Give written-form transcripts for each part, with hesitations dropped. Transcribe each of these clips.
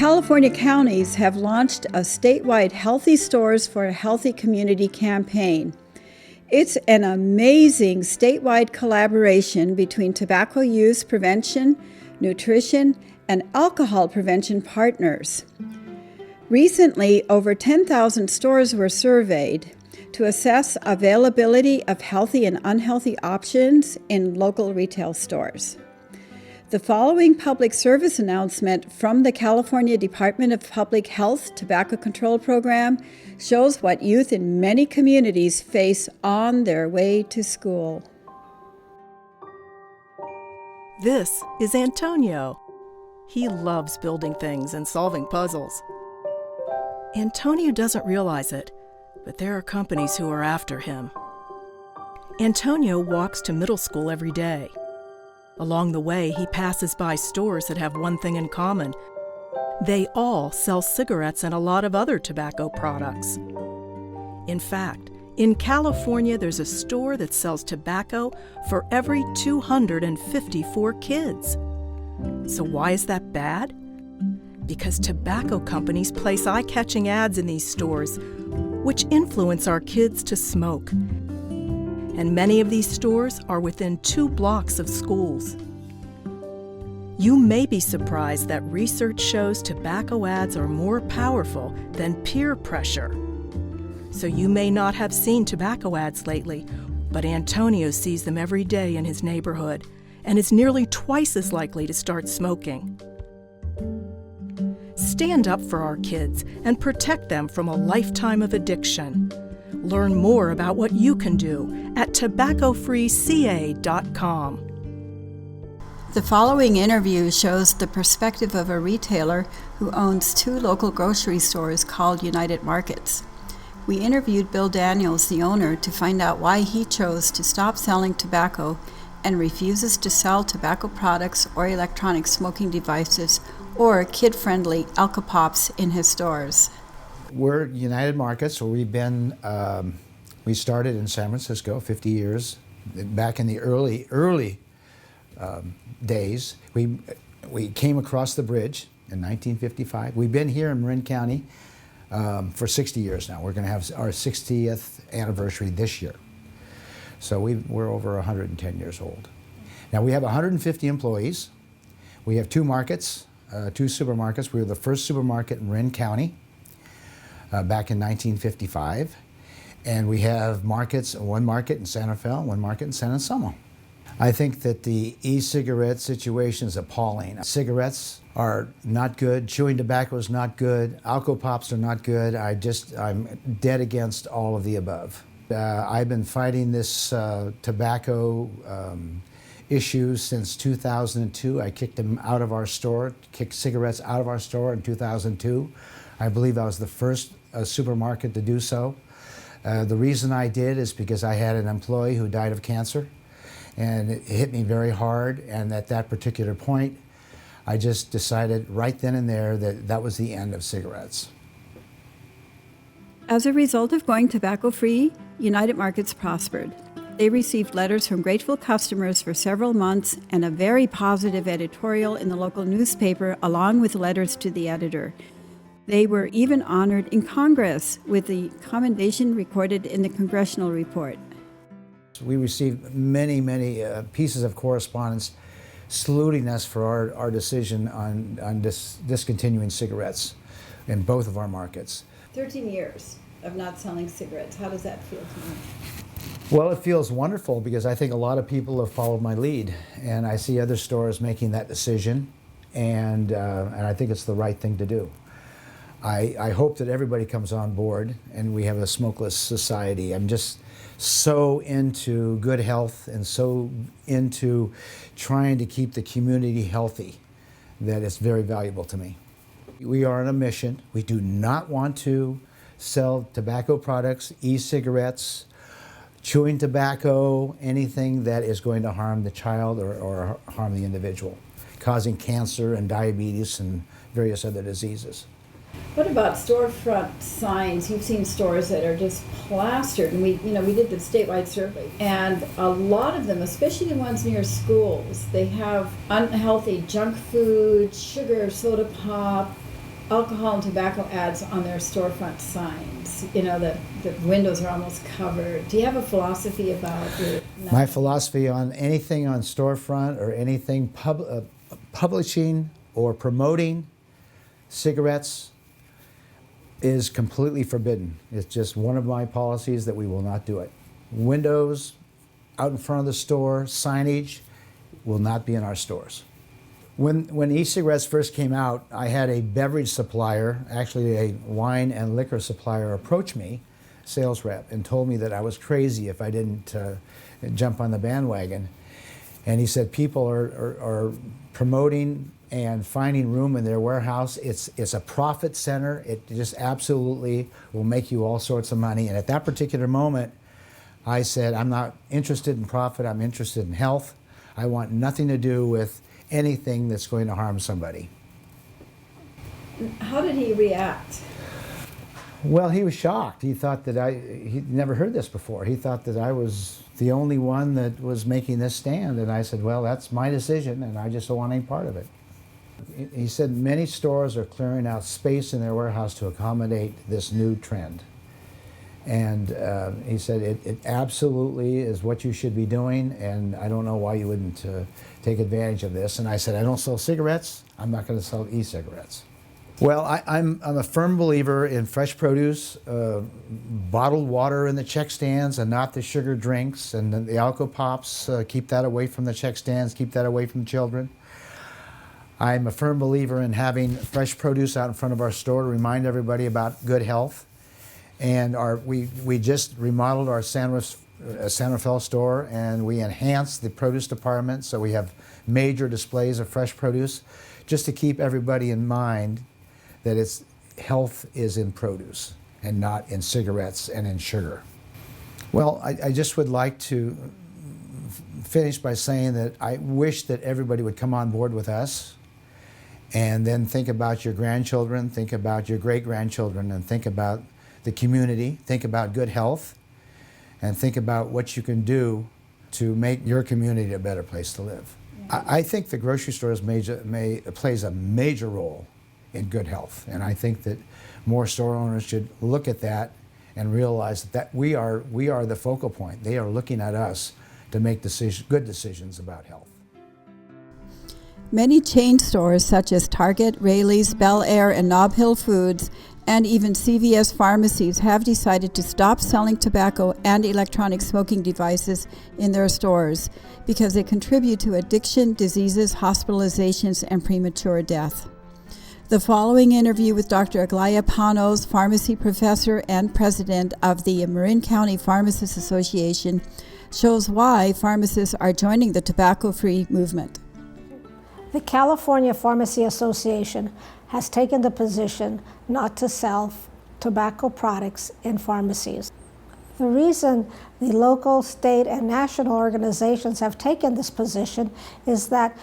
California counties have launched a statewide Healthy Stores for a Healthy Community campaign. It's an amazing statewide collaboration between tobacco use prevention, nutrition, and alcohol prevention partners. Recently, over 10,000 stores were surveyed to assess availability of healthy and unhealthy options in local retail stores. The following public service announcement from the California Department of Public Health Tobacco Control Program shows what youth in many communities face on their way to school. This is Antonio. He loves building things and solving puzzles. Antonio doesn't realize it, but there are companies who are after him. Antonio walks to middle school every day. Along the way, he passes by stores that have one thing in common. They all sell cigarettes and a lot of other tobacco products. In fact, in California, there's a store that sells tobacco for every 254 kids. So why is that bad? Because tobacco companies place eye-catching ads in these stores, which influence our kids to smoke. And many of these stores are within 2 blocks of schools. You may be surprised that research shows tobacco ads are more powerful than peer pressure. So you may not have seen tobacco ads lately, but Antonio sees them every day in his neighborhood and is nearly twice as likely to start smoking. Stand up for our kids and protect them from a lifetime of addiction. Learn more about what you can do at tobaccofreeca.com. The following interview shows the perspective of a retailer who owns 2 local grocery stores called United Markets. We interviewed Bill Daniels, the owner, to find out why he chose to stop selling tobacco and refuses to sell tobacco products or electronic smoking devices or kid-friendly alco-pops in his stores. We're United Markets, where we started in San Francisco 50 years, back in the early days. We came across the bridge in 1955. We've been here in Marin County for 60 years now. We're going to have our 60th anniversary this year. So we're over 110 years old. Now we have 150 employees. We have 2 markets, 2 supermarkets. We were the first supermarket in Marin County back in 1955. And we have markets, 1 market in Santa Fe, 1 market in San Anselmo. I think that the e-cigarette situation is appalling. Cigarettes are not good, chewing tobacco is not good, alco-pops are not good. I'm dead against all of the above. I've been fighting this tobacco issue since 2002. I kicked them out of our store, kicked cigarettes out of our store in 2002. I believe I was the first supermarket to do so. The reason I did is because I had an employee who died of cancer, and it hit me very hard, and at that particular point, I just decided right then and there that that was the end of cigarettes. As a result of going tobacco-free, United Markets prospered. They received letters from grateful customers for several months and a very positive editorial in the local newspaper, along with letters to the editor. They were even honored in Congress with the commendation recorded in the congressional report. We received many pieces of correspondence saluting us for our decision on discontinuing cigarettes in both of our markets. 13 years of not selling cigarettes. How does that feel to you? Well, it feels wonderful because I think a lot of people have followed my lead, and I see other stores making that decision, and I think it's the right thing to do. I hope that everybody comes on board and we have a smokeless society. I'm just so into good health and so into trying to keep the community healthy that it's very valuable to me. We are on a mission. We do not want to sell tobacco products, e-cigarettes, chewing tobacco, anything that is going to harm the child or harm the individual, causing cancer and diabetes and various other diseases. What about storefront signs? You've seen stores that are just plastered, and we did the statewide survey, and a lot of them, especially the ones near schools, they have unhealthy junk food, sugar, soda pop, alcohol and tobacco ads on their storefront signs. You know, the windows are almost covered. Do you have a philosophy about your... My philosophy on anything on storefront or anything publishing or promoting cigarettes is completely forbidden. It's just one of my policies that we will not do it. Windows out in front of the store, signage will not be in our stores. When e-cigarettes first came out, I had a beverage supplier, actually a wine and liquor supplier, approach me, sales rep, and told me that I was crazy if I didn't jump on the bandwagon. And he said people are promoting and finding room in their warehouse. It's a profit center. It just absolutely will make you all sorts of money. And at that particular moment, I said, I'm not interested in profit, I'm interested in health. I want nothing to do with anything that's going to harm somebody. How did he react? Well, he was shocked. He thought that he'd never heard this before. He thought that I was the only one that was making this stand. And I said, well, that's my decision, and I just don't want any part of it. He said many stores are clearing out space in their warehouse to accommodate this new trend. And he said it absolutely is what you should be doing, and I don't know why you wouldn't take advantage of this. And I said, I don't sell cigarettes, I'm not going to sell e-cigarettes. Well, I'm a firm believer in fresh produce, bottled water in the check stands and not the sugar drinks, and the alco-pops, keep that away from the check stands, keep that away from children. I'm a firm believer in having fresh produce out in front of our store to remind everybody about good health. And we just remodeled our San Rafael store, and we enhanced the produce department, so we have major displays of fresh produce, just to keep everybody in mind that health is in produce and not in cigarettes and in sugar. Well, I just would like to finish by saying that I wish that everybody would come on board with us, and then think about your grandchildren, think about your great-grandchildren, and think about the community, think about good health, and think about what you can do to make your community a better place to live. Yeah. I think the grocery store plays a major role in good health, and I think that more store owners should look at that and realize that we are the focal point. They are looking at us to make good decisions about health. Many chain stores such as Target, Raley's, Bel Air, and Nob Hill Foods, and even CVS pharmacies have decided to stop selling tobacco and electronic smoking devices in their stores because they contribute to addiction, diseases, hospitalizations, and premature death. The following interview with Dr. Aglaya Panos, pharmacy professor and president of the Marin County Pharmacists Association, shows why pharmacists are joining the tobacco-free movement. The California Pharmacy Association has taken the position not to sell tobacco products in pharmacies. The reason the local, state, and national organizations have taken this position is that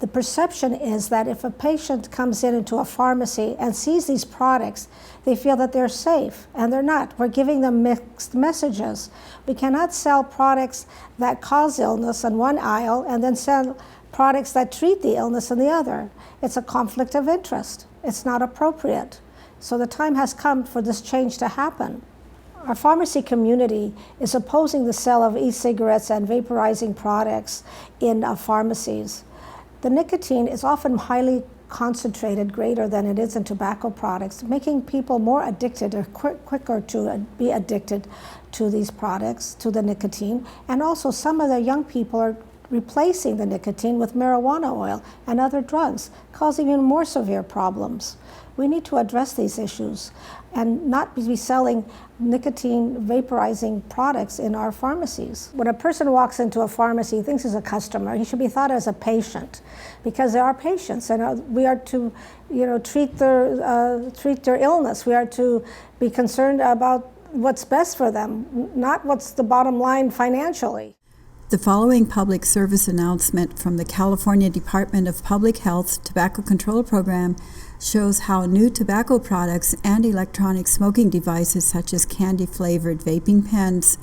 the perception is that if a patient comes into a pharmacy and sees these products, they feel that they're safe, and they're not. We're giving them mixed messages. We cannot sell products that cause illness in one aisle and then sell products that treat the illness in the other. It's a conflict of interest. It's not appropriate. So the time has come for this change to happen. Our pharmacy community is opposing the sale of e-cigarettes and vaporizing products in pharmacies. The nicotine is often highly concentrated, greater than it is in tobacco products, making people more addicted or quicker to be addicted to these products, to the nicotine. And also some of the young people are replacing the nicotine with marijuana oil and other drugs, causing even more severe problems. We need to address these issues and not be selling nicotine vaporizing products in our pharmacies. When a person walks into a pharmacy, he thinks he's a customer. He should be thought as a patient, because they are patients, and we are to, treat their illness. We are to be concerned about what's best for them, not what's the bottom line financially. The following public service announcement from the California Department of Public Health Tobacco Control Program shows how new tobacco products and electronic smoking devices such as candy-flavored vaping pens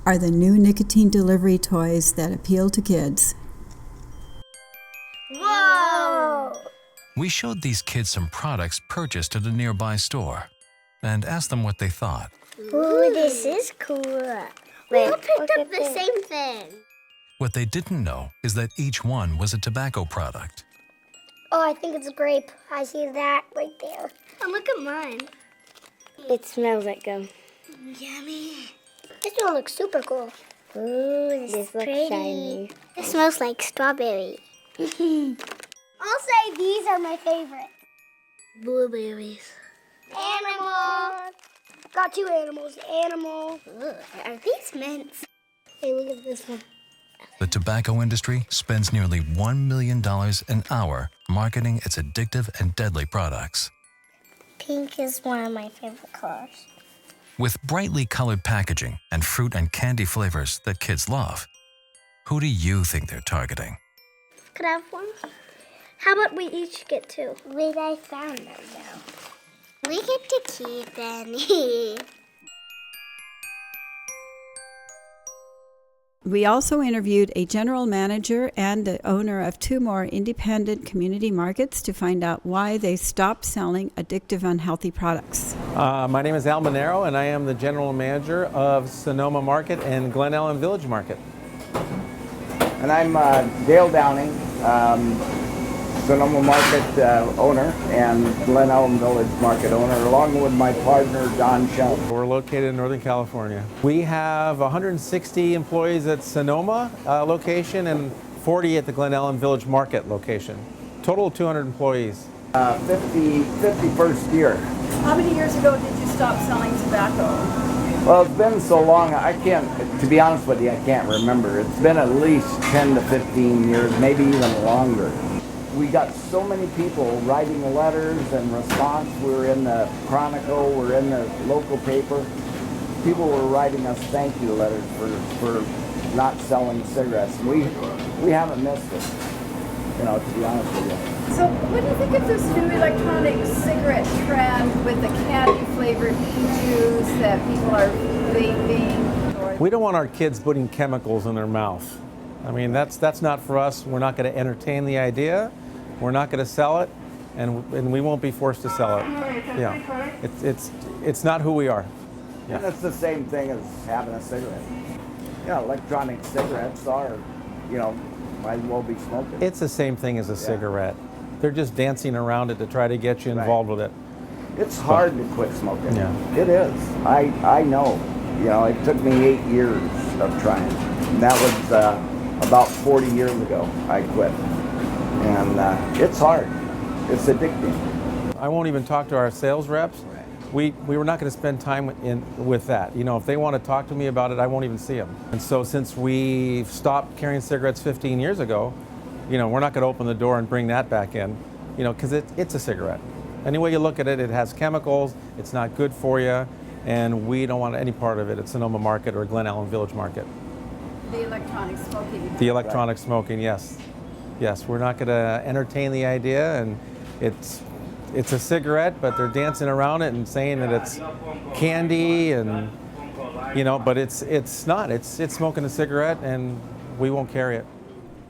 are the new nicotine delivery toys that appeal to kids. Whoa! We showed these kids some products purchased at a nearby store and asked them what they thought. Ooh, this is cool. We all picked up the same thing. What they didn't know is that each one was a tobacco product. Oh, I think it's a grape. I see that right there. And look at mine. It smells like gum. Yummy. This one looks super cool. Ooh, this is pretty. Shiny. It smells like strawberry. I'll say these are my favorite. Blueberries. Animal. Got two animals. Animal. Ugh, are these mints? Hey, look at this one. The tobacco industry spends nearly $1 million an hour marketing its addictive and deadly products. Pink is one of my favorite colors. With brightly colored packaging and fruit and candy flavors that kids love, who do you think they're targeting? Could I have one? How about we each get two? Wait, I found them now. We get to keep any. We also interviewed a general manager and the owner of two more independent community markets to find out why they stopped selling addictive, unhealthy products. My name is Al Monero, and I am the general manager of Sonoma Market and Glen Ellen Village Market. And I'm Dale Downing, Sonoma Market owner and Glen Ellen Village Market owner, along with my partner, Don Shell. We're located in Northern California. We have 160 employees at Sonoma location and 40 at the Glen Ellen Village Market location. Total 200 employees. 51st year. How many years ago did you stop selling tobacco? Well, it's been so long, I can't, to be honest with you, I can't remember. It's been at least 10 to 15 years, maybe even longer. We got so many people writing letters in response. We were in the Chronicle, we're in the local paper. People were writing us thank you letters for not selling cigarettes. We haven't missed it, to be honest with you. So what do you think of this new electronic cigarette trend with the candy-flavored e-juice that people are vaping? We don't want our kids putting chemicals in their mouth. I mean, that's not for us. We're not going to entertain the idea. We're not going to sell it, and we won't be forced to sell it. Yeah, it's not who we are. Yeah. And it's the same thing as having a cigarette. Electronic cigarettes are, might as well be smoking. It's the same thing as a cigarette. They're just dancing around it to try to get you involved with it. It's hard to quit smoking. Yeah. It is. I know. It took me 8 years of trying. And that was about 40 years ago I quit. And it's hard. It's addicting. I won't even talk to our sales reps. We were not going to spend time with that. If they want to talk to me about it, I won't even see them. And so since we stopped carrying cigarettes 15 years ago, we're not going to open the door and bring that back in, because it's a cigarette. Any way you look at it, it has chemicals, it's not good for you, and we don't want any part of it at Sonoma Market or Glen Ellen Village Market. The electronic smoking. The electronic smoking, yes. Yes, we're not going to entertain the idea, and it's a cigarette, but they're dancing around it and saying that it's candy, and but it's not. It's smoking a cigarette, and we won't carry it.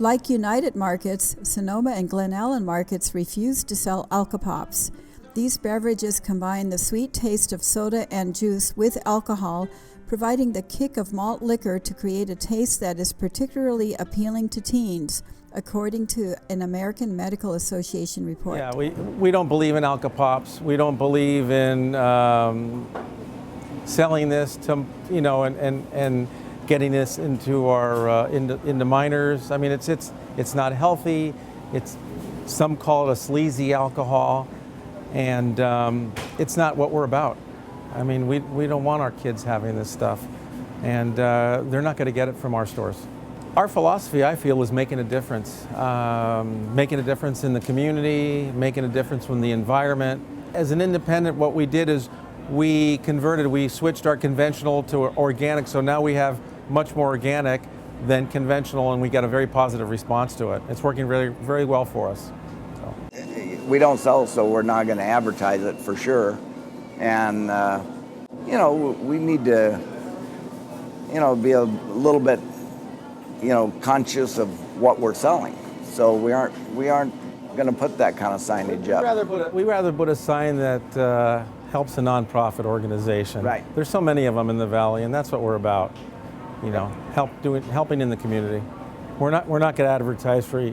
Like United Markets, Sonoma and Glen Ellen Markets refuse to sell alco-pops. These beverages combine the sweet taste of soda and juice with alcohol, providing the kick of malt liquor to create a taste that is particularly appealing to teens, according to an American Medical Association report. Yeah, we don't believe in alco-pops. We don't believe in selling this to, and getting this into our into minors. I mean, it's not healthy. Some call it a sleazy alcohol, and it's not what we're about. I mean, we don't want our kids having this stuff, and they're not going to get it from our stores. Our philosophy, I feel, is making a difference. Making a difference in the community, making a difference in the environment. As an independent, what we did is we switched our conventional to organic, so now we have much more organic than conventional, and we got a very positive response to it. It's working very, very well for us. So. We don't sell, so we're not going to advertise it for sure. And, we need to, be a little bit, conscious of what we're selling. So we aren't going going to put that kind of signage up. We'd rather put a sign that helps a nonprofit organization. Right. There's so many of them in the valley, and that's what we're about. You know, helping in the community. We're not going to advertise for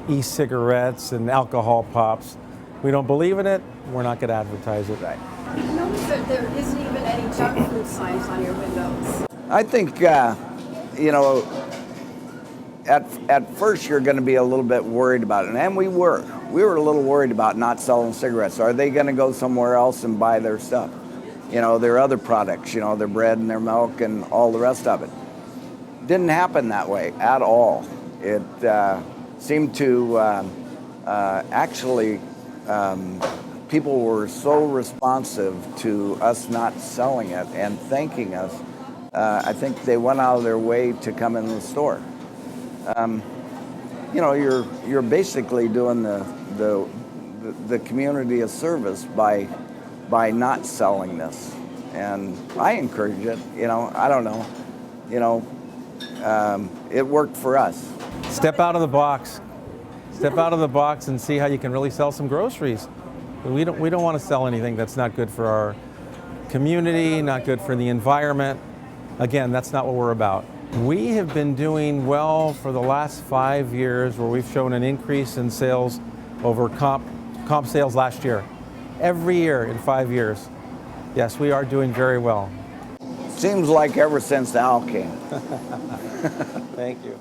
e-cigarettes and alcohol pops. We don't believe in it. We're not going to advertise it. Right. I noticed that there isn't even any junk food signs on your windows. I think, you know, at first you're going to be a little bit worried about it, and we were a little worried about not selling cigarettes. Are they going to go somewhere else and buy their stuff? You know, their other products, you know, their bread and their milk and all the rest of it. Didn't happen that way at all. It seemed to actually, people were so responsive to us not selling it and thanking us. I think they went out of their way to come in the store. You know, you're basically doing the community a service by not selling this, and I encourage it. You know, I don't know. You know, it worked for us. Step out of the box. Step out of the box and see how you can really sell some groceries. We don't want to sell anything that's not good for our community, not good for the environment. Again, that's not what we're about. We have been doing well for the last 5 years, where we've shown an increase in sales over comp sales last year. Every year in 5 years. Yes, we are doing very well. Seems like ever since Al came. Thank you.